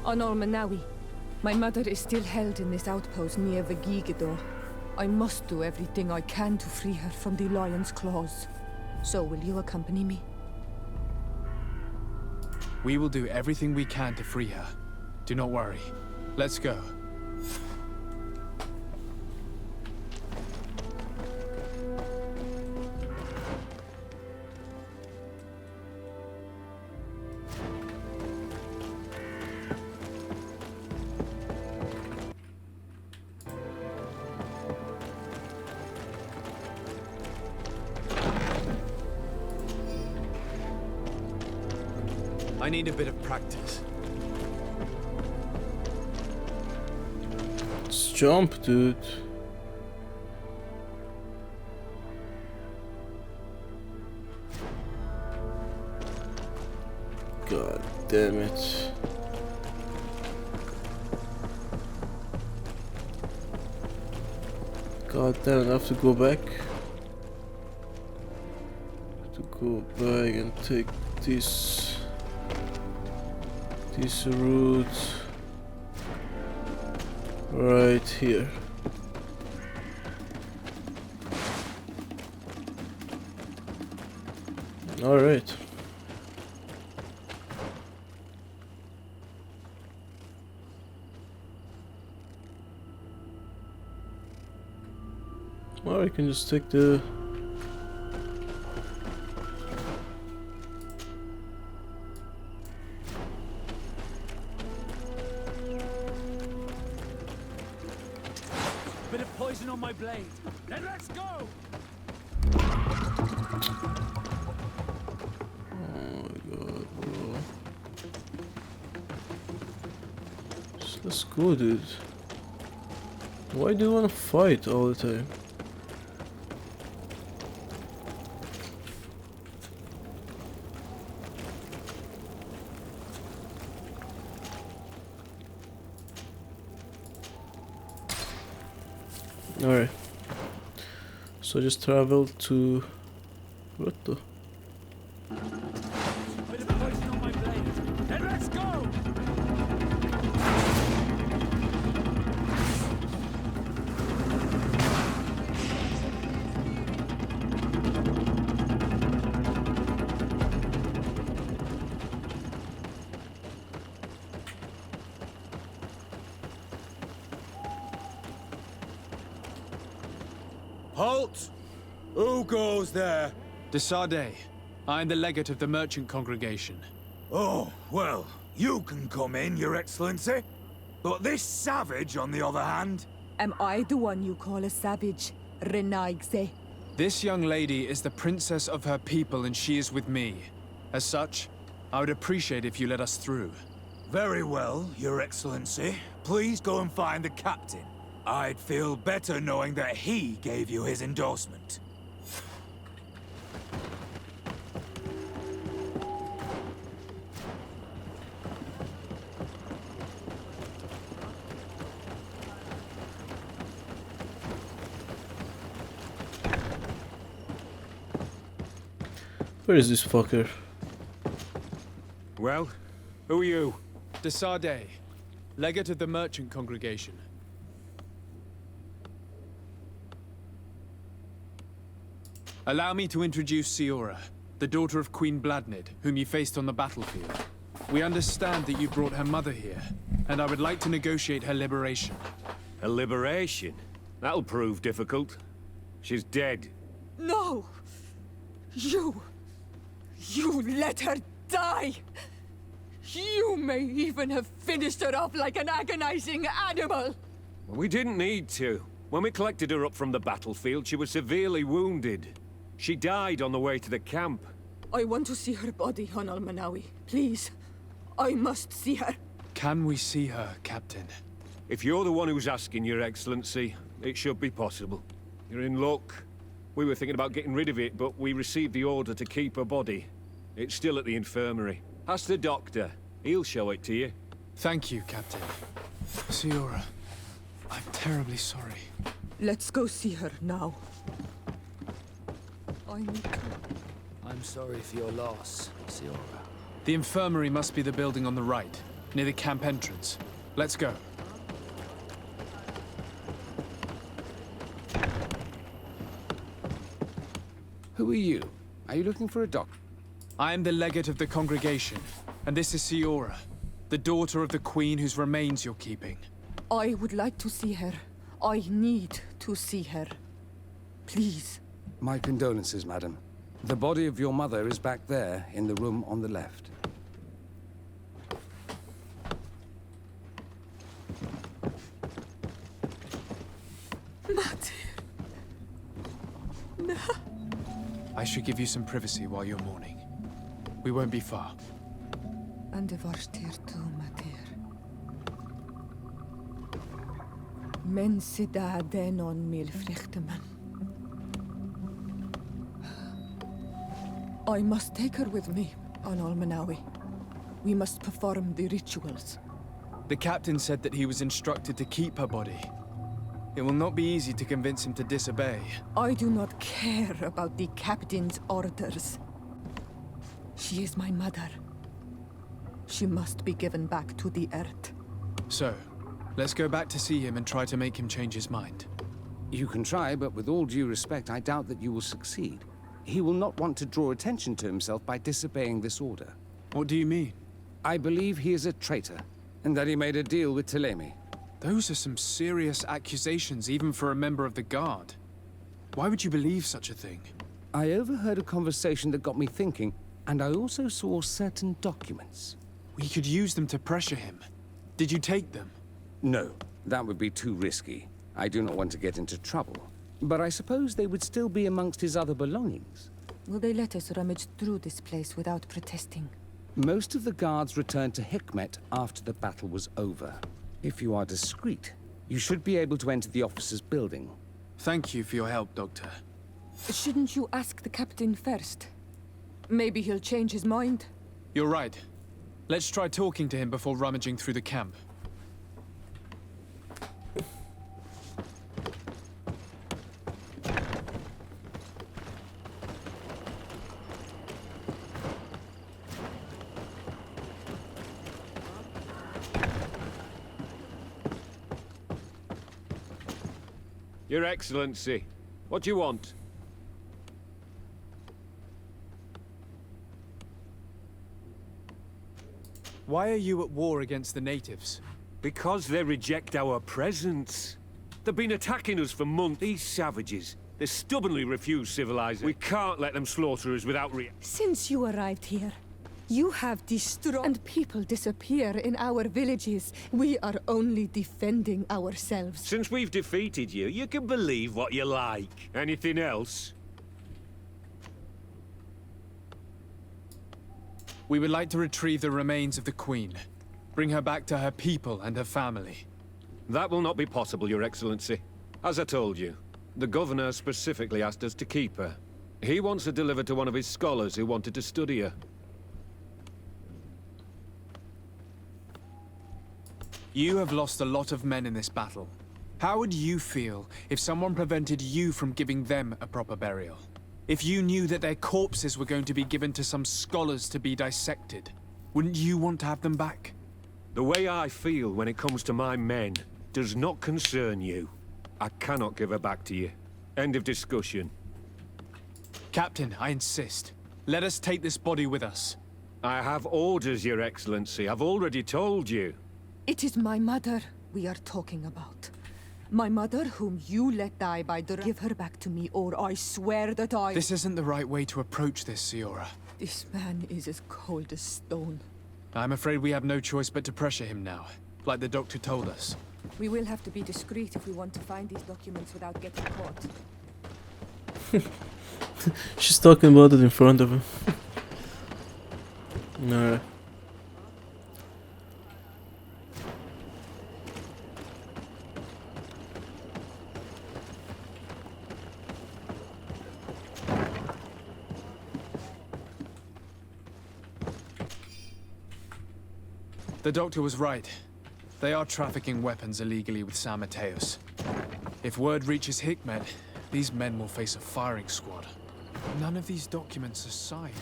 On Almanawi. My mother is still held in this outpost near Vigigidor. I must do everything I can to free her from the lion's claws. So will you accompany me? We will do everything we can to free her. Do not worry. Let's go. I need a bit of practice. Let's jump, dude. God damn it. God damn it, I have to go back. And take this route right here. All right. Or I can just take the Bit of poison on my blade. Then let's go. Oh my god, bro. Just let's go, dude. Why do you want to fight all the time? Alright. So just travel to... What the... Bit of poison on my blade. Then let's go. Halt! Who goes there? Desade. I am the legate of the merchant congregation. Oh, well, you can come in, Your Excellency. But this savage, on the other hand... Am I the one you call a savage, Renaigse? This young lady is the princess of her people and she is with me. As such, I would appreciate if you let us through. Very well, Your Excellency. Please go and find the captain. I'd feel better knowing that he gave you his endorsement. Where is this fucker? Well, who are you? Desade, legate of the merchant congregation. Allow me to introduce Siora, the daughter of Queen Bladnid, whom you faced on the battlefield. We understand that you brought her mother here, and I would like to negotiate her liberation. A liberation? That'll prove difficult. She's dead. No! You let her die! You may even have finished her off like an agonizing animal! Well, we didn't need to. When we collected her up from the battlefield, she was severely wounded. She died on the way to the camp. I want to see her body on Almanawi. Please. I must see her. Can we see her, Captain? If you're the one who's asking, Your Excellency, it should be possible. You're in luck. We were thinking about getting rid of it, but we received the order to keep her body. It's still at the infirmary. Ask the doctor. He'll show it to you. Thank you, Captain. Siora, I'm terribly sorry. Let's go see her now. I'm sorry for your loss, Siora. The infirmary must be the building on the right. near the camp entrance. Let's go. Who are you? Are you looking for a doctor? I am the legate of the congregation, and this is Siora, the daughter of the queen whose remains you're keeping. I would like to see her. I need to see her. Please. My condolences, madam. The body of your mother is back there, in the room on the left. Mater. No. I should give you some privacy while you're mourning. We won't be far. And de varsteer toe, mater. Men sida denon mil vluchteman. I must take her with me on Almanawi. We must perform the rituals. The captain said that he was instructed to keep her body. It will not be easy to convince him to disobey. I do not care about the captain's orders. She is my mother. She must be given back to the earth. So, let's go back to see him and try to make him change his mind. You can try, but with all due respect, I doubt that you will succeed. He will not want to draw attention to himself by disobeying this order. What do you mean? I believe he is a traitor, and that he made a deal with Ptolemy. Those are some serious accusations, even for a member of the Guard. Why would you believe such a thing? I overheard a conversation that got me thinking, and I also saw certain documents. We could use them to pressure him. Did you take them? No, that would be too risky. I do not want to get into trouble. But I suppose they would still be amongst his other belongings. Will they let us rummage through this place without protesting? Most of the guards returned to Hikmet after the battle was over. If you are discreet, you should be able to enter the officer's building. Thank you for your help, Doctor. Shouldn't you ask the captain first? Maybe he'll change his mind. You're right. Let's try talking to him before rummaging through the camp. Your Excellency, what do you want? Why are you at war against the natives? Because they reject our presence. They've been attacking us for months. These savages, they stubbornly refuse civilization. We can't let them slaughter us without Since you arrived here, you have destroyed and people disappear in our villages. We are only defending ourselves. Since we've defeated you, you can believe what you like. Anything else? We would like to retrieve the remains of the Queen. Bring her back to her people and her family. That will not be possible, Your Excellency. As I told you, the Governor specifically asked us to keep her. He wants her delivered to one of his scholars who wanted to study her. You have lost a lot of men in this battle. How would you feel if someone prevented you from giving them a proper burial? If you knew that their corpses were going to be given to some scholars to be dissected, wouldn't you want to have them back? The way I feel when it comes to my men does not concern you. I cannot give her back to you. End of discussion. Captain, I insist. Let us take this body with us. I have orders, Your Excellency. I've already told you. It is my mother we are talking about. My mother whom you let die by the... Give her back to me, or I swear that I... This isn't the right way to approach this, Siora. This man is as cold as stone. I'm afraid we have no choice but to pressure him now, like the doctor told us. We will have to be discreet if we want to find these documents without getting caught. She's talking about it in front of him. Alright. The doctor was right. They are trafficking weapons illegally with San Mateos. If word reaches Hikmet, these men will face a firing squad. None of these documents are signed.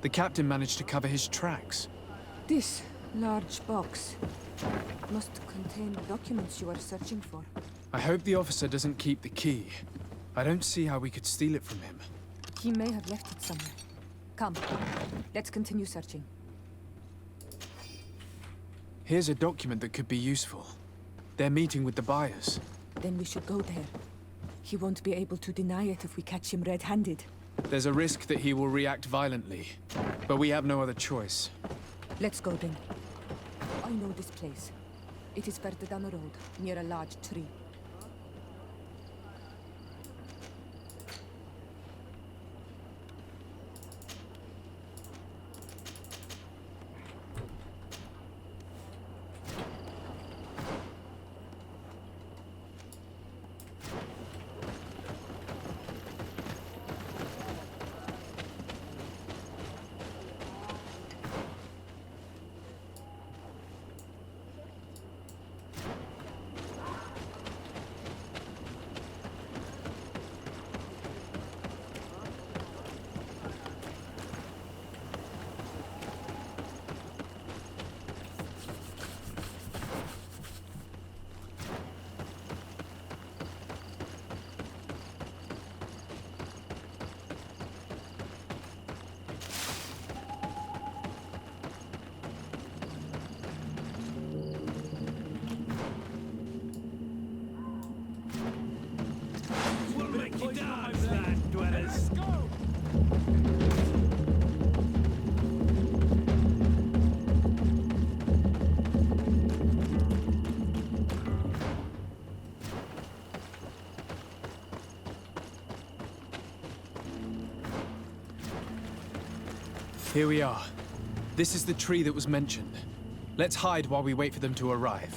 The captain managed to cover his tracks. This Large box. Must contain the documents you are searching for. I hope the officer doesn't keep the key. I don't see how we could steal it from him. He may have left it somewhere. Come, let's continue searching. Here's a document that could be useful. They're meeting with the buyers. Then we should go there. He won't be able to deny it if we catch him red-handed. There's a risk that he will react violently, but we have no other choice. Let's go then. I know this place. It is further down the road, near a large tree. Here we are. This is the tree that was mentioned. Let's hide while we wait for them to arrive.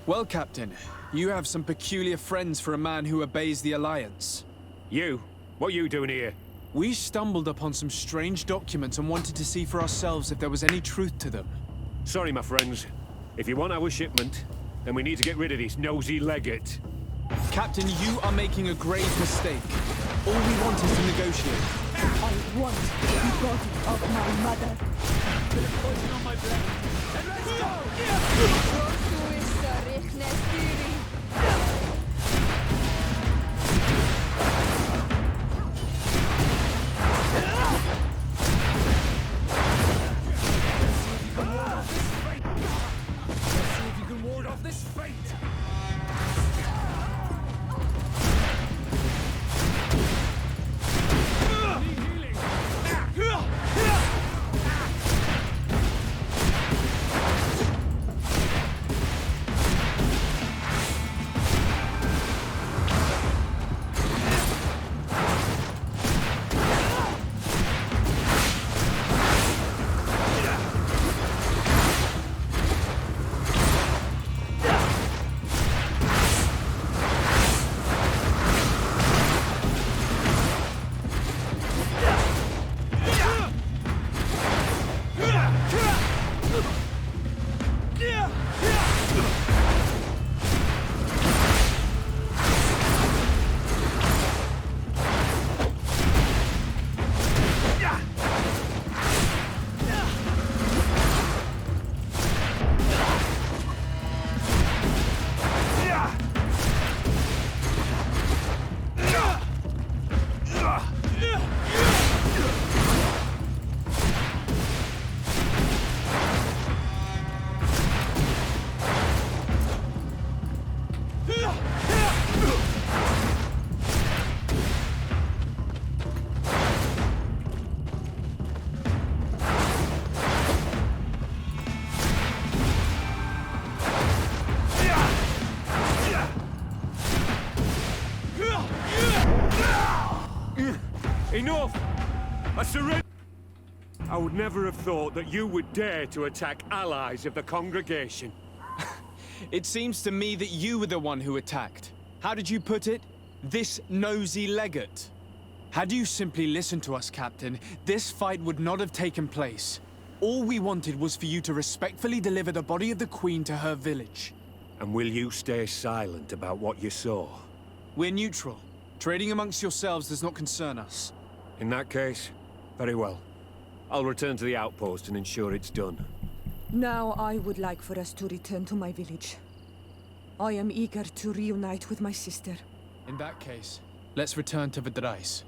Well, Captain, you have some peculiar friends for a man who obeys the Alliance. You? What are you doing here? We stumbled upon some strange documents and wanted to see for ourselves if there was any truth to them. Sorry, my friends. If you want our shipment, then we need to get rid of this nosy legate. Captain, you are making a grave mistake. All we want is to negotiate. I want the body of my mother. Poison on my blade. And let's go! Enough! I surrender! I would never have thought that you would dare to attack allies of the congregation. It seems to me that you were the one who attacked. How did you put it? This nosy legate. Had you simply listened to us, Captain, this fight would not have taken place. All we wanted was for you to respectfully deliver the body of the Queen to her village. And will you stay silent about what you saw? We're neutral. Trading amongst yourselves does not concern us. In that case, very well. I'll return to the outpost and ensure it's done. Now I would like for us to return to my village. I am eager to reunite with my sister. In that case, let's return to Vidrais.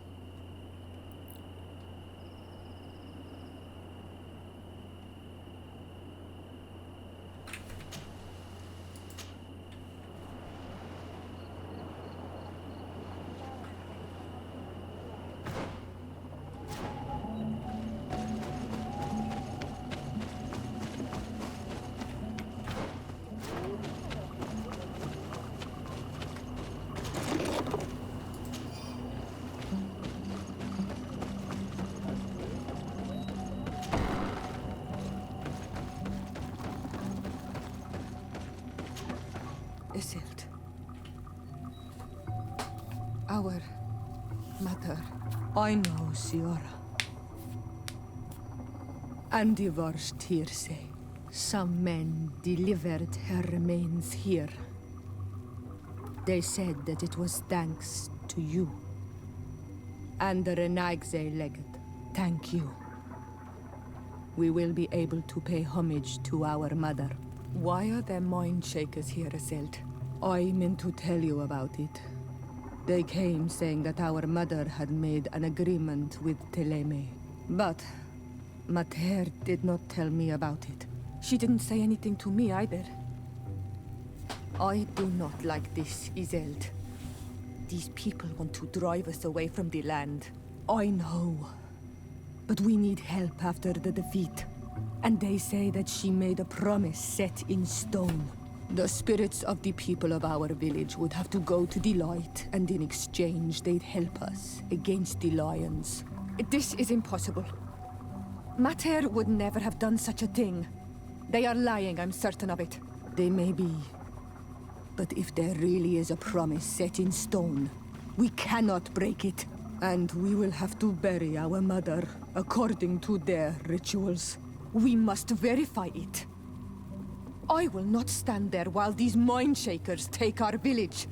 Isildt. Our mother. I know, Siora. And the worst here say, some men delivered her remains here. They said that it was thanks to you. And the Renagze legate, thank you. We will be able to pay homage to our mother. Why are there mind shakers here, Isildt? I meant to tell you about it. They came saying that our mother had made an agreement with Teleme. But Mater did not tell me about it. She didn't say anything to me either. I do not like this, Isildt. These people want to drive us away from the land. I know. But we need help after the defeat. And they say that she made a promise set in stone. The spirits of the people of our village would have to go to the light, and in exchange they'd help us against the lions. This is impossible. Mater would never have done such a thing. They are lying, I'm certain of it. They may be. But if there really is a promise set in stone, we cannot break it. And we will have to bury our mother according to their rituals. We must verify it. I will not stand there while these mind shakers take our village.